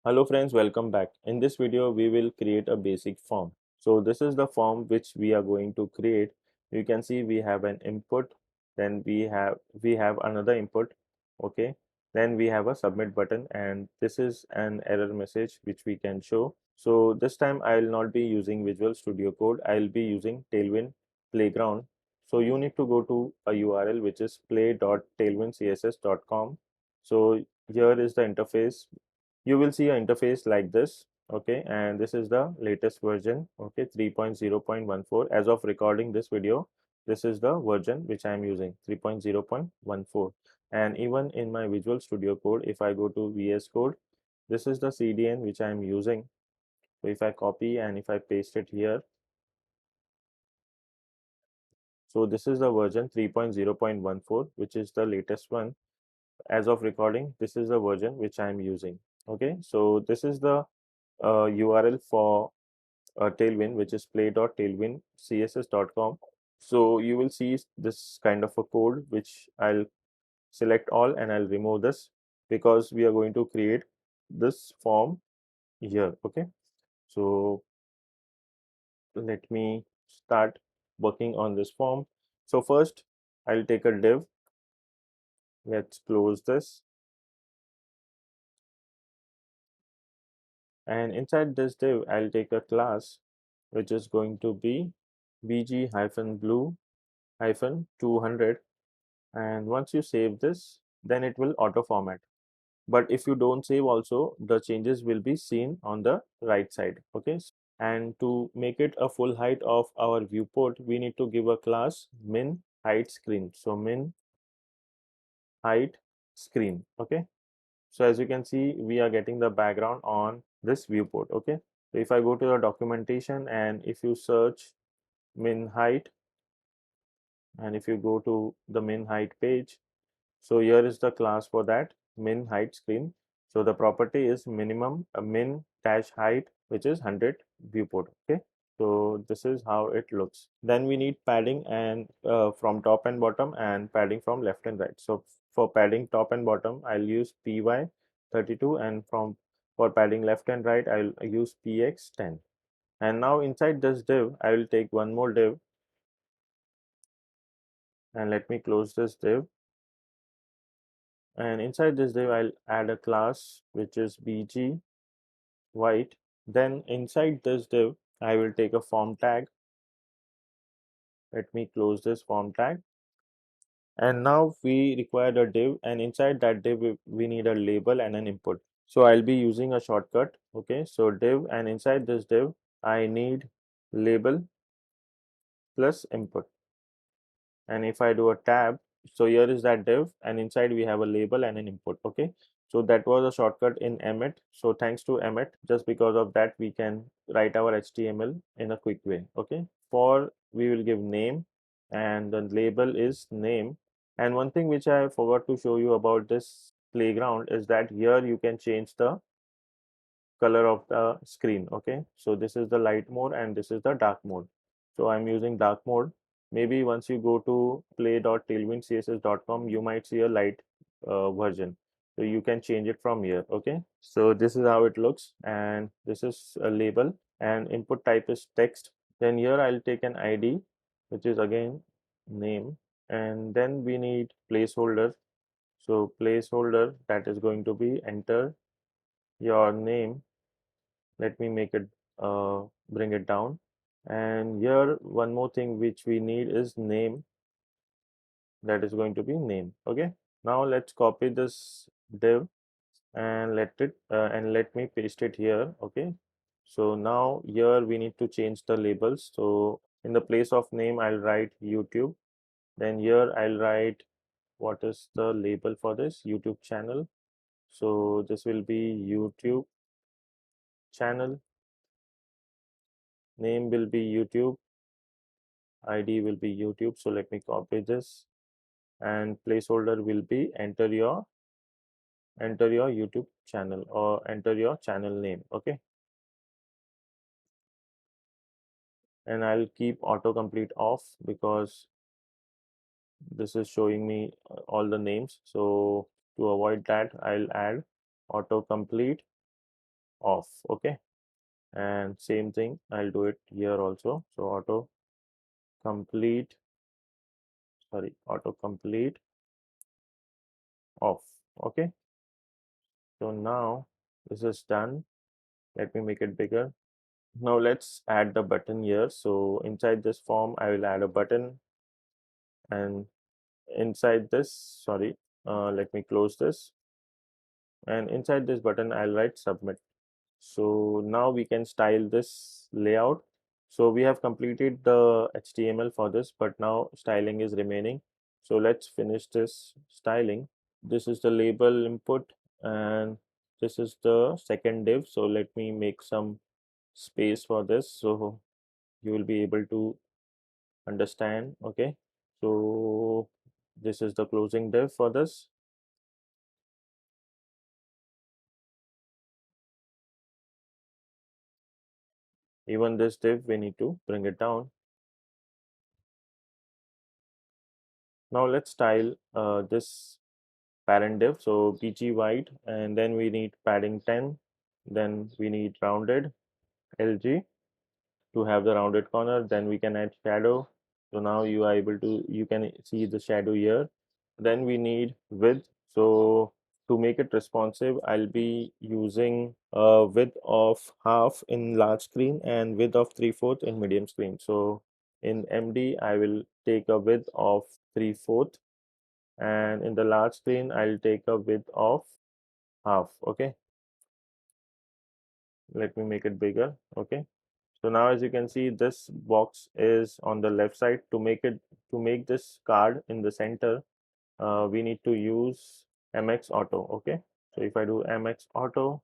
Hello friends, welcome back. In this video, we will create a basic form. So this is the form which we are going to create. You can see we have an input, then we have another input, okay? Then we have a submit button, and this is an error message which we can show. So this time I will not be using Visual Studio Code. I'll be using Tailwind Playground. So you need to go to a URL which is play.tailwindcss.com. So here is the interface. You will see an interface like this, okay, and this is the latest version, okay, 3.0.14. As of recording this video, this is the version which I am using, 3.0.14. And even in my Visual Studio Code, if I go to VS Code, this is the CDN which I am using. So if I copy and if I paste it here, so this is the version 3.0.14, which is the latest one. As of recording, this is the version which I am using, okay. So this is the URL for Tailwind, which is play.tailwindcss.com. So you will see this kind of a code, which I'll select all and I'll remove this because we are going to create this form here, okay. So let me start working on this form. So first I'll take a div. Let's close this, and inside this div I'll take a class which is going to be bg-blue-200. And once you save this, then it will auto format. But if you don't save also, the changes will be seen on the right side, okay. And to make it a full height of our viewport, we need to give a class min height screen. So min height screen, okay. So as you can see, we are getting the background on this viewport, okay. So if I go to the documentation and if you search min height, and if you go to the min height page, so here is the class for that min height screen. So the property is minimum min dash height, which is 100 viewport, okay. So this is how it looks. Then we need padding and from top and bottom, and padding from left and right. So for padding top and bottom, I'll use py 32, and for padding left and right, I'll use px 10. And now inside this div, I will take one more div, and let me close this div. And inside this div, I'll add a class which is bg white. Then inside this div, I will take a form tag. Let me close this form tag. And now we require a div, and inside that div we need a label and an input. So I'll be using a shortcut, okay. So div, and inside this div I need label plus input. And if I do a tab, so here is that div, and inside we have a label and an input, okay. So that was a shortcut in Emmet. So thanks to Emmet, just because of that we can write our HTML in a quick way, okay. For we will give name, and the label is name. And one thing which I forgot to show you about this playground is that here you can change the color of the screen, okay. So this is the light mode and this is the dark mode. So I'm using dark mode. Maybe once you go to play.tailwindcss.com, you might see a light version, so you can change it from here, okay. So this is how it looks, and this is a label, and input type is text. Then here I'll take an ID, which is again name, and then we need placeholder. So placeholder, that is going to be enter your name. Let me make it bring it down. And here one more thing which we need is name. That is going to be name, okay. Now let's copy this div and let me paste it here, okay. So now here we need to change the labels. So in the place of name, I'll write YouTube. Then here I'll write, what is the label for this? YouTube channel. So this will be YouTube channel. Name will be YouTube, ID will be YouTube. So let me copy this, and placeholder will be enter your YouTube channel, or enter your channel name, okay. And I'll keep autocomplete off because this is showing me all the names. So to avoid that, I'll add autocomplete. off. Okay, and same thing I'll do it here also. So auto complete, sorry, auto complete off. Okay, so now this is done. Let me make it bigger. Now let's add the button here. So inside this form I will add a button, and inside this, sorry, let me close this, and inside this button I'll write submit. So now we can style this layout. So we have completed the HTML for this, but now styling is remaining. So let's finish this styling. This is the label input, and this is the second div. So let me make some space for this so you will be able to understand. Okay, so this is the closing div for this. Even this div we need to bring it down. Now let's style this parent div. So PG wide, and then we need padding 10, then we need rounded LG to have the rounded corner. Then we can add shadow. So now you are able to, you can see the shadow here. Then we need width. So to make it responsive, I'll be using a width of half in large screen and width of 3/4 in medium screen. So in MD I will take a width of 3/4, and in the large screen I'll take a width of half. Okay, let me make it bigger. Okay, so now as you can see, this box is on the left side. To make this card in the center, we need to use MX Auto. Okay, so if I do MX Auto,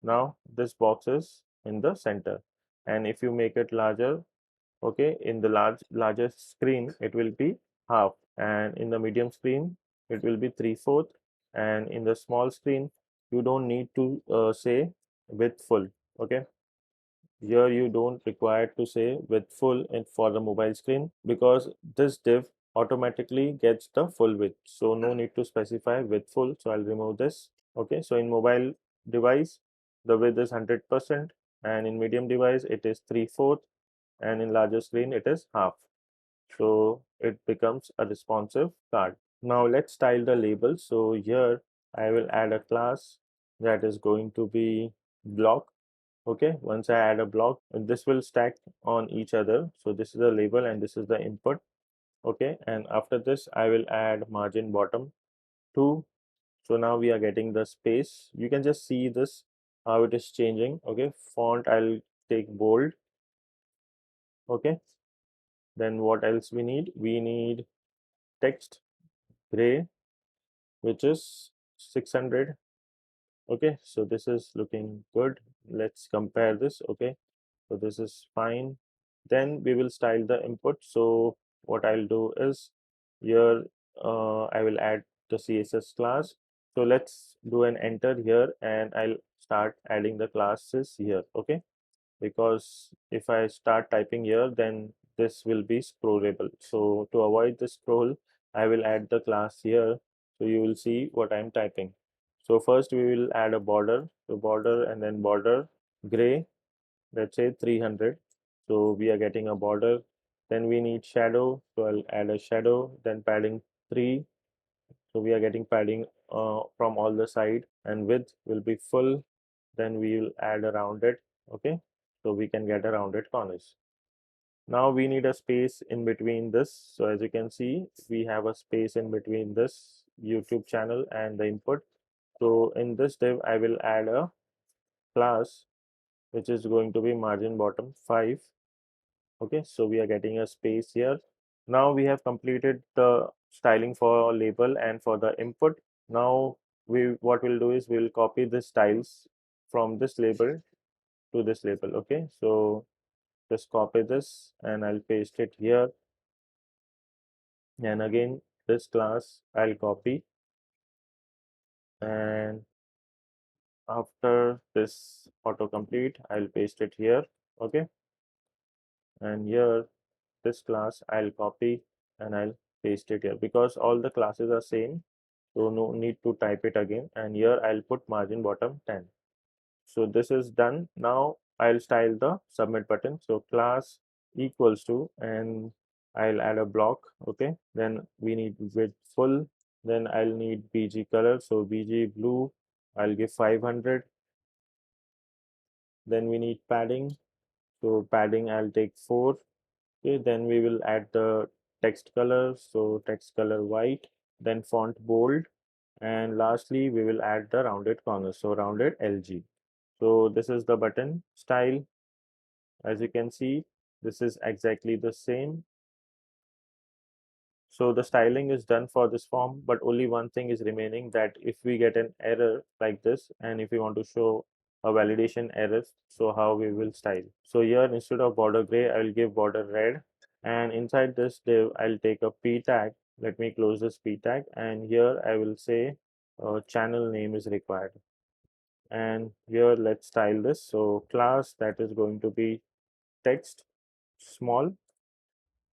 now this box is in the center, and if you make it larger, okay, in the larger screen it will be half, and in the medium screen it will be 3/4, and in the small screen you don't need to say with full. Okay, here you don't require to say with full and for the mobile screen, because this div automatically gets the full width, so no need to specify with full. So I'll remove this. Okay, so in mobile device the width is 100%, and in medium device it is 3/4, and in larger screen it is half. So it becomes a responsive card. Now let's style the label. So here I will add a class that is going to be block. Okay, once I add a block, this will stack on each other. So this is the label and this is the input. Okay, and after this I will add margin bottom 2. So now we are getting the space. You can just see this how it is changing. Okay, font I'll take bold. Okay, then what else we need? We need text gray, which is 600. Okay, so this is looking good. Let's compare this. Okay, so this is fine. Then we will style the input. So what I'll do is here I will add the CSS class. So let's do an enter here, and I'll start adding the classes here. Okay, because if I start typing here, then this will be scrollable. So to avoid the scroll, I will add the class here, so you will see what I'm typing. So first we will add a border, so border and then border gray, let's say 300. So we are getting a border. Then we need shadow, so I'll add a shadow, then padding 3. So we are getting padding from all the side, and width will be full. Then we will add a rounded. Okay, so we can get a rounded corners. Now we need a space in between this. So as you can see, we have a space in between this YouTube channel and the input. So in this div I will add a class which is going to be margin bottom 5. Okay, so we are getting a space here. Now we have completed the styling for label and for the input. Now what we'll do is we'll copy the styles from this label to this label. Okay, so just copy this and I'll paste it here, and again this class I'll copy, and after this autocomplete I'll paste it here. Okay, and here this class I'll copy and I'll paste it here, because all the classes are same, so no need to type it again. And here I'll put margin bottom 10. So this is done. Now I'll style the submit button. So class equals to, and I'll add a block. Okay. Then we need width full. Then I'll need BG color. So BG blue, I'll give 500. Then we need padding. So padding, I'll take 4. Okay. Then we will add the text color. So text color white. Then font bold. And lastly, we will add the rounded corners. So rounded LG. So this is the button style. As you can see, this is exactly the same. So the styling is done for this form, but only one thing is remaining, that if we get an error like this, and if we want to show a validation error, so how we will style. So here, instead of border gray, I will give border red, and inside this div, I'll take a p tag. Let me close this p tag, and here I will say channel name is required. And here, let's style this. So class, that is going to be text small,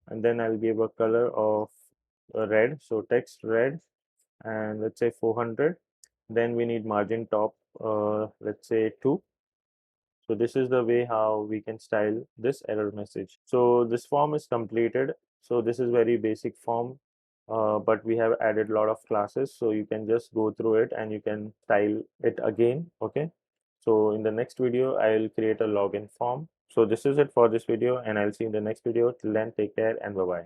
and then I'll give a color of red, so text red, and let's say 400. Then we need margin top, let's say 2. So this is the way how we can style this error message. So this form is completed. So this is very basic form, but we have added a lot of classes, so you can just go through it and you can style it again. Okay, so in the next video I'll create a login form. So this is it for this video, and I'll see you in the next video. Till then, take care and bye bye.